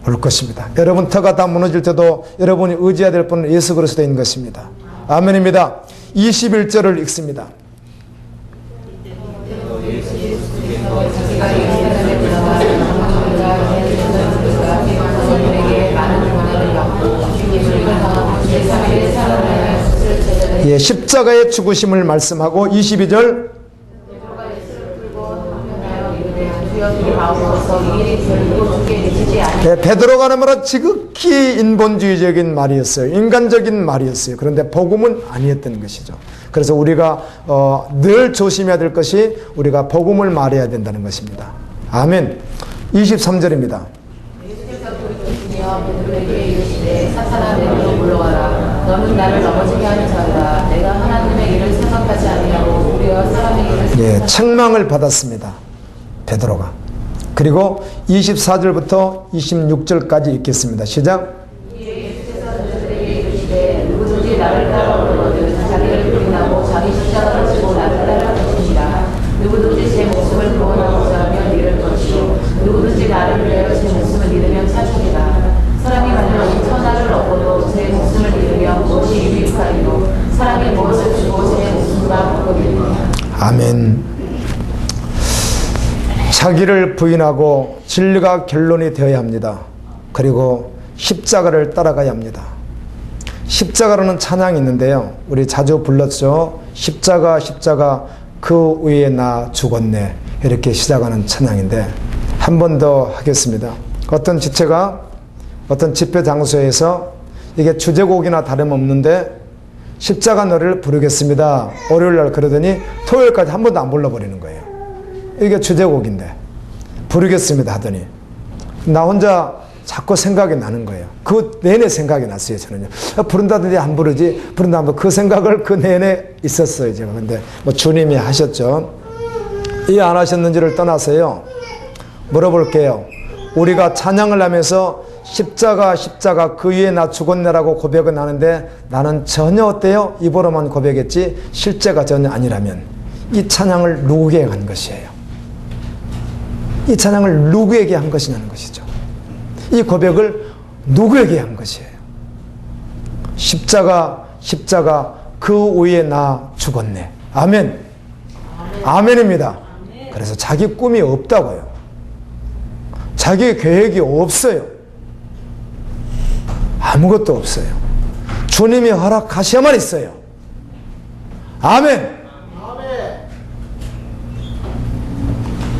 올 것입니다. 여러분 터가 다 무너질 때도 여러분이 의지해야 될 분은 예수 그리스도인 것입니다. 아멘입니다. 21절을 읽습니다. 예, 십자가의 죽으심을 말씀하고 22절 네, 베드로가 하는 말은 지극히 인본주의적인 말이었어요. 인간적인 말이었어요. 그런데 복음은 아니었던 것이죠. 그래서 우리가 늘 조심해야 될 것이 우리가 복음을 말해야 된다는 것입니다. 아멘. 23절입니다. 사탄아 내게로 물러가라. 너는 나를 넘어지게 하는 자라. 내가 하나님의 일을 생각하지 아니하고 우리와 사람의 일을 예, 책망을 받았습니다. 베드로가. 그리고 24절부터 26절까지 읽겠습니다. 시작. 누구든지 나를 따라오거든 자기를 부인하고 자기 십자가를 지고 나를 따라 주시라. 누구든지 제 목숨을 구원하고자 하면 잃을 것이요 누구든지 나를 위하여 제 목숨을 잃으면 찾으리라. 사람이 만약 천하를 얻고도 제 목숨을 잃으면 무엇이 유익하리요. 사람이 무엇을 주고 제 목숨과 바꾸리냐. 아멘. 자기를 부인하고 진리가 결론이 되어야 합니다. 그리고 십자가를 따라가야 합니다. 십자가라는 찬양이 있는데요. 우리 자주 불렀죠. 십자가 십자가 그 위에 나 죽었네. 이렇게 시작하는 찬양인데 한 번 더 하겠습니다. 어떤 지체가 어떤 집회 장소에서 이게 주제곡이나 다름없는데 십자가 노래를 부르겠습니다. 월요일날 그러더니 토요일까지 한 번도 안 불러버리는 거예요. 이게 주제곡인데 부르겠습니다 하더니 나 혼자 자꾸 생각이 나는 거예요. 그 내내 생각이 났어요. 저는요. 부른다든지 안 부르지 부른다면 그 생각을 그 내내 있었어요. 제가. 근데 뭐 주님이 하셨죠. 이해 안 하셨는지를 떠나서요. 물어볼게요. 우리가 찬양을 하면서 십자가 십자가 그 위에 나 죽었네라고 고백은 하는데 나는 전혀 어때요? 입으로만 고백했지 실제가 전혀 아니라면 이 찬양을 누구에게 한 것이에요? 이 찬양을 누구에게 한 것이냐는 것이죠. 이 고백을 누구에게 한 것이에요? 십자가 십자가 그 위에 나 죽었네. 아멘. 아멘입니다. 그래서 자기 꿈이 없다고요. 자기 계획이 없어요. 아무것도 없어요. 주님이 허락하셔야만 있어요. 아멘.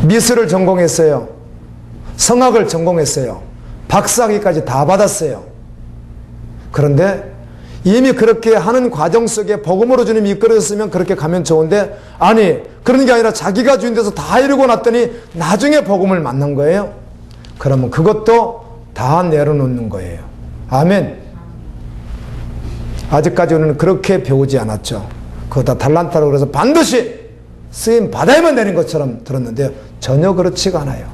미술을 전공했어요. 성악을 전공했어요. 박사학위까지 다 받았어요. 그런데 이미 그렇게 하는 과정 속에 복음으로 주님이 이끌어줬으면 그렇게 가면 좋은데 아니 그런 게 아니라 자기가 주인 돼서 다 이루고 났더니 나중에 복음을 만난 거예요. 그러면 그것도 다 내려놓는 거예요. 아멘. 아직까지 우리는 그렇게 배우지 않았죠. 그거 다 달란트라고 그래서 반드시 쓰임 받아야만 되는 것처럼 들었는데 전혀 그렇지가 않아요.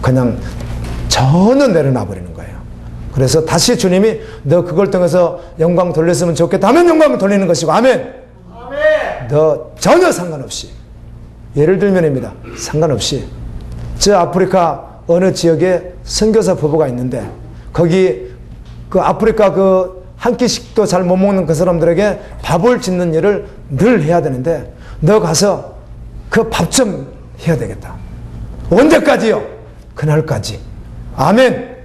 그냥 전혀 내려놔 버리는 거예요. 그래서 다시 주님이 너 그걸 통해서 영광 돌렸으면 좋겠다 하면 영광을 돌리는 것이고 아멘. 너 전혀 상관없이 예를 들면입니다. 상관없이 저 아프리카 어느 지역에 선교사 부부가 있는데 거기 그 아프리카 그 한 끼씩도 잘 못 먹는 그 사람들에게 밥을 짓는 일을 늘 해야 되는데 너 가서 그 밥 좀 해야 되겠다. 언제까지요? 그날까지. 아멘.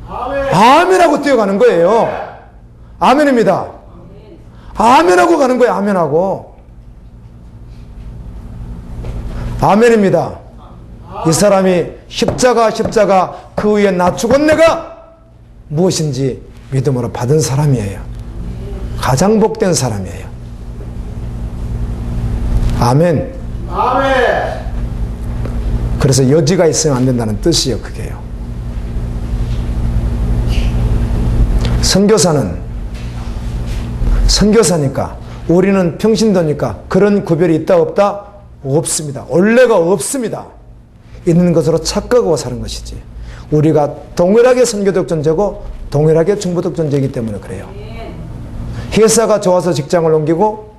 아멘하고 뛰어가는 거예요. 아멘입니다. 아멘하고 가는 거예요. 아멘하고. 아멘입니다. 이 사람이 십자가 그 위에 나 죽었네가 무엇인지 믿음으로 받은 사람이에요. 가장 복된 사람이에요. 아멘. 그래서 여지가 있으면 안 된다는 뜻이에요. 그게요. 선교사니까 우리는 평신도니까 그런 구별이 있다 없다? 없습니다. 원래가 없습니다. 있는 것으로 착각하고 사는 것이지. 우리가 동일하게 선교적 존재고 동일하게 중보적 존재이기 때문에 그래요. 회사가 좋아서 직장을 옮기고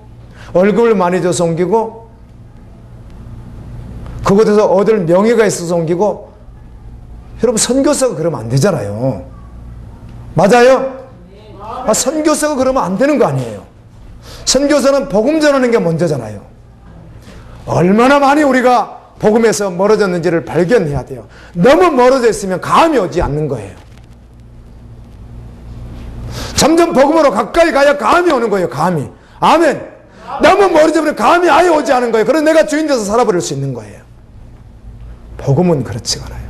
월급을 많이 줘서 옮기고 그곳에서 얻을 명예가 있어서 옮기고, 여러분 선교사가 그러면 안 되잖아요. 맞아요? 선교사가 그러면 안 되는 거 아니에요. 선교사는 복음 전하는 게 먼저잖아요. 얼마나 많이 우리가 복음에서 멀어졌는지를 발견해야 돼요. 너무 멀어져 있으면 감이 오지 않는 거예요. 점점 복음으로 가까이 가야 감이 오는 거예요. 감이. 아멘. 너무 멀어지면 감이 아예 오지 않은 거예요. 그래서 내가 주인 돼서 살아버릴 수 있는 거예요. 복음은 그렇지가 않아요.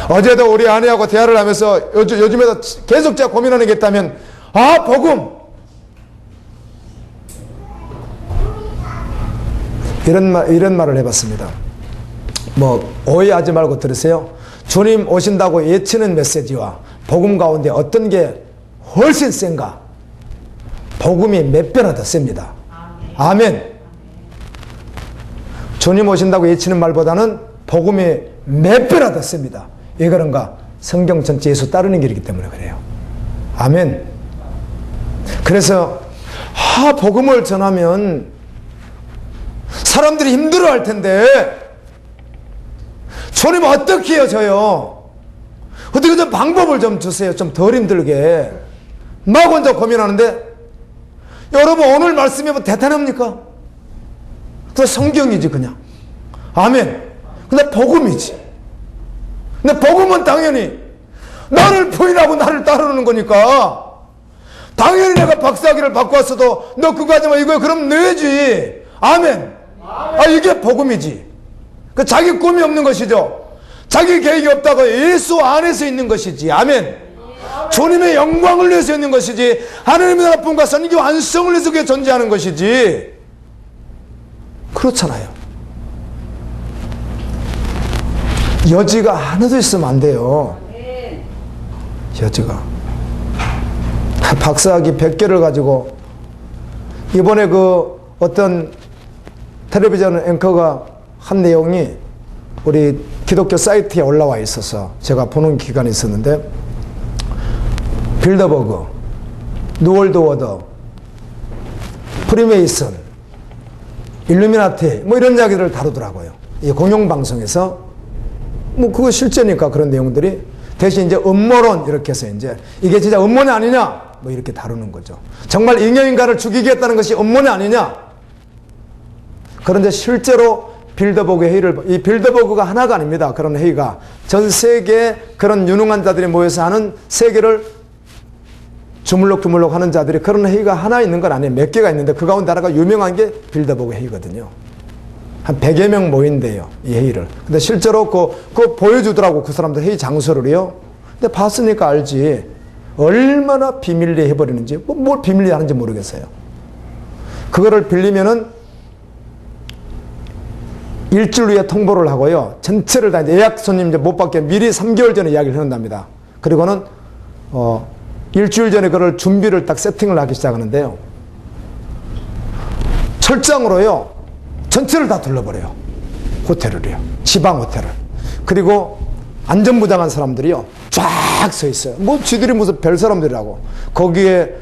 어제도 우리 아내하고 대화를 하면서 요즘에도 계속 제가 고민하는 게 있다면, 복음! 이런 말을 해봤습니다. 오해하지 말고 들으세요. 주님 오신다고 예치는 메시지와 복음 가운데 어떤 게 훨씬 센가? 복음이 몇 배나 더 셉니다. 아멘. 주님 오신다고 예치는 말보다는 복음이 몇 배나 더 셉니다. 왜 그런가? 성경 전체 예수 따르는 길이기 때문에 그래요. 아멘. 그래서 복음을 전하면 사람들이 힘들어할 텐데 주님 어떻게 해요? 저요? 어떻게 좀 방법을 좀 주세요. 좀 덜 힘들게. 막 혼자 고민하는데, 여러분 오늘 말씀이 뭐 대단합니까? 그 성경이지 그냥. 아멘. 근데 복음이지. 근데 복음은 당연히 나를 부인하고 나를 따르는 거니까 당연히 내가 박사학위를 받고 왔어도 너 그거 하지 마 이거야 그럼 내지. 아멘. 이게 복음이지. 그 자기 꿈이 없는 것이죠. 자기 계획이 없다고 예수 안에서 있는 것이지. 아멘. 주님의 영광을 위해서 있는 것이지, 하나님의 나라뿐과 선교 완성을 위해서 그게 존재하는 것이지. 그렇잖아요. 여지가 하나도 있으면 안 돼요. 여지가. 박사학위 100개를 가지고 이번에 어떤 텔레비전 앵커가 한 내용이 우리 기독교 사이트에 올라와 있어서 제가 보는 기간이 있었는데, 빌더버그, 뉴월드 워더, 프리메이슨, 일루미나티 이런 이야기들을 다루더라고요. 이 공영방송에서. 그거 실제니까 그런 내용들이. 대신 이제 음모론 이렇게 해서 이제 이게 진짜 음모는 아니냐 이렇게 다루는 거죠. 정말 잉여인간을 죽이겠다는 것이 음모는 아니냐. 그런데 실제로 빌더버그 회의를, 이 빌더버그가 하나가 아닙니다. 그런 회의가 전 세계 그런 유능한 자들이 모여서 하는, 세계를 주물럭주물럭 하는 자들이 그런 회의가 하나 있는 건 아니에요. 몇 개가 있는데 그 가운데 하나가 유명한 게 빌더버그 회의거든요. 한 100여 명 모인대요, 이 회의를. 근데 실제로 그거 보여주더라고, 그 사람들 회의 장소를요. 근데 봤으니까 알지. 얼마나 비밀리에 해버리는지, 뭘 비밀리에 하는지 모르겠어요. 그거를 빌리면은 일주일 후에 통보를 하고요. 전체를 다 예약 손님 이제 못 받게 미리 3개월 전에 이야기를 해놓는답니다. 그리고는, 일주일 전에 그걸 준비를 딱 세팅을 하기 시작하는데요. 철장으로요, 전체를 다 둘러버려요. 호텔을요. 지방 호텔을. 그리고 안전부장한 사람들이요, 쫙 서 있어요. 쥐들이 무슨 별 사람들이라고. 거기에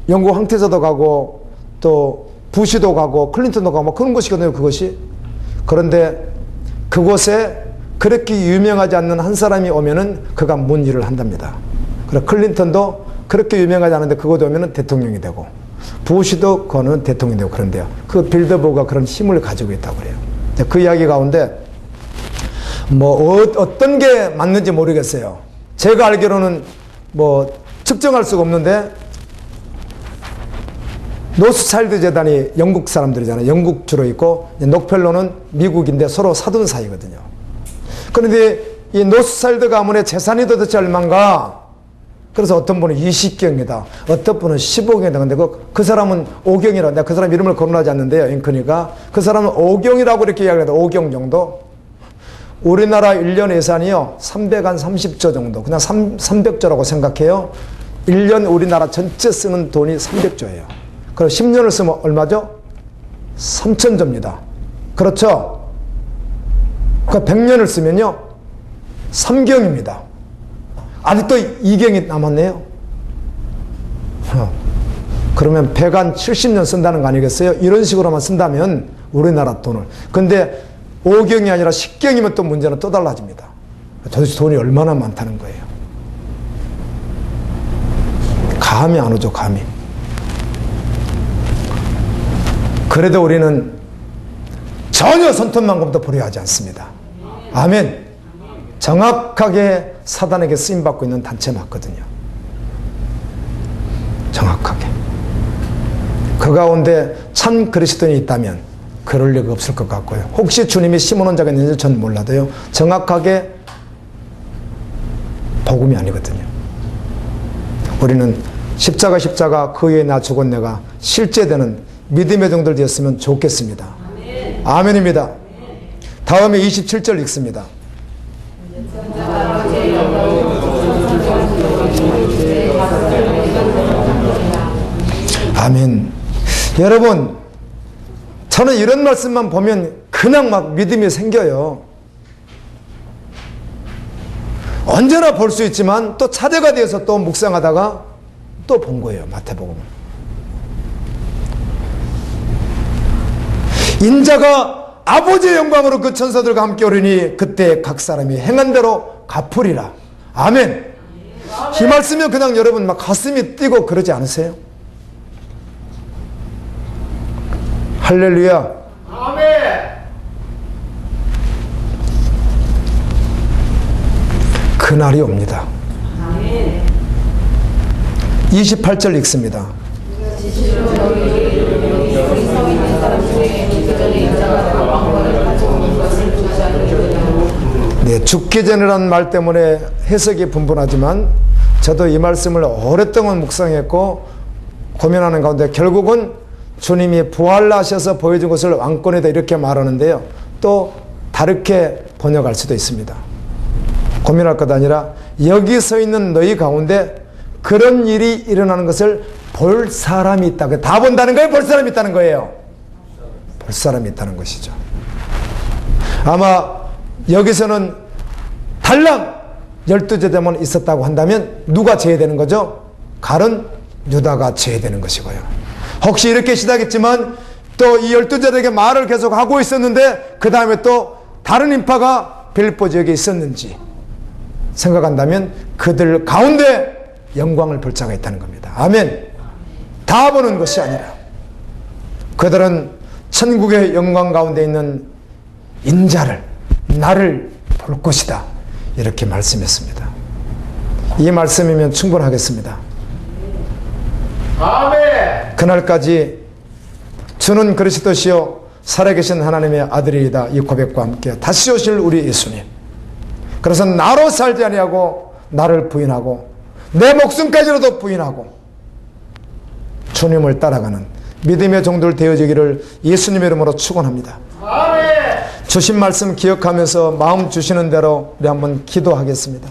영국 황태자도 가고, 또 부시도 가고, 클린턴도 가고, 그런 곳이거든요, 그것이. 그런데 그곳에 그렇게 유명하지 않는 한 사람이 오면은 그가 뭔 일을 한답니다. 그래, 클린턴도 그렇게 유명하지 않은데 그곳에 오면은 대통령이 되고, 부시도 그거는 대통령이 되고 그런데요. 그 빌더버그가 그런 힘을 가지고 있다고 그래요. 그 이야기 가운데 어떤 게 맞는지 모르겠어요. 제가 알기로는 측정할 수가 없는데, 노스차일드 재단이 영국 사람들이잖아요. 영국 주로 있고, 록펠러는 미국인데 서로 사돈 사이거든요. 그런데 이 노스차일드 가문의 재산이 도대체 얼마인가? 그래서 어떤 분은 20경이다. 어떤 분은 15경이다. 근데 그 사람은 5경이라. 내가 그 사람 이름을 거론하지 않는데요. 앵커니까. 그 사람은 5경이라고 이렇게 이야기를 해도 5경 정도. 우리나라 1년 예산이요. 330조 정도. 그냥 300조라고 생각해요. 1년 우리나라 전체 쓰는 돈이 300조예요. 그럼 10년을 쓰면 얼마죠? 3,000조입니다. 그렇죠? 그 100년을 쓰면요 3경입니다. 아직도 2경이 남았네요. 그러면 170년 쓴다는 거 아니겠어요? 이런 식으로만 쓴다면 우리나라 돈을. 근데 5경이 아니라 10경이면 또 문제는 또 달라집니다. 도대체 돈이 얼마나 많다는 거예요. 감이 안 오죠, 감이. 그래도 우리는 전혀 손톱만큼도 불효하지 않습니다. 아멘. 정확하게 사단에게 쓰임받고 있는 단체 맞거든요. 정확하게. 그 가운데 참 그리스도인이 있다면 그럴 리가 없을 것 같고요. 혹시 주님이 심어놓은 자가 있는지 저는 몰라도요. 정확하게 복음이 아니거든요. 우리는 십자가 그 위에 나 죽은 내가 실제되는 믿음의 종들 되었으면 좋겠습니다. 아멘입니다. 다음에 27절 읽습니다. 아멘. 여러분, 저는 이런 말씀만 보면 그냥 막 믿음이 생겨요. 언제나 볼 수 있지만 또 차례가 되어서 또 묵상하다가 또 본 거예요. 마태복음을. 인자가 아버지의 영광으로 그 천사들과 함께 오르니 그때 각 사람이 행한 대로 갚으리라. 아멘. 이 말씀이 그냥 여러분 막 가슴이 뛰고 그러지 않으세요? 할렐루야. 아멘. 그날이 옵니다. 28절 읽습니다. 네, 죽기 전이라는 말 때문에 해석이 분분하지만 저도 이 말씀을 오랫동안 묵상했고 고민하는 가운데 결국은 주님이 부활하셔서 보여준 것을 왕권이다 이렇게 말하는데요. 또 다르게 번역할 수도 있습니다. 고민할 것 아니라 여기 서 있는 너희 가운데 그런 일이 일어나는 것을 볼 사람이 있다. 다 본다는 거예요? 볼 사람이 있다는 거예요? 볼 사람이 있다는 것이죠. 아마 여기서는 달랑 12제자만 있었다고 한다면 누가 제외되는 거죠? 갈은 유다가 제외되는 것이고요. 혹시 이렇게 시작했지만 또 이 12제자에게 말을 계속 하고 있었는데 그 다음에 또 다른 인파가 빌립보 지역에 있었는지 생각한다면 그들 가운데 영광을 볼 자가 있다는 겁니다. 아멘. 다 보는 것이 아니라 그들은 천국의 영광 가운데 있는 인자를 나를 볼 것이다 이렇게 말씀했습니다. 이 말씀이면 충분하겠습니다. 아멘. 그날까지 주는 그리스도시요 살아계신 하나님의 아들이다 이 고백과 함께 다시 오실 우리 예수님. 그래서 나로 살지 아니하고 나를 부인하고 내 목숨까지라도 부인하고 주님을 따라가는 믿음의 종들 되어지기를 예수님의 이름으로 축원합니다. 아멘. 주신 말씀 기억하면서 마음 주시는 대로 우리 한번 기도하겠습니다.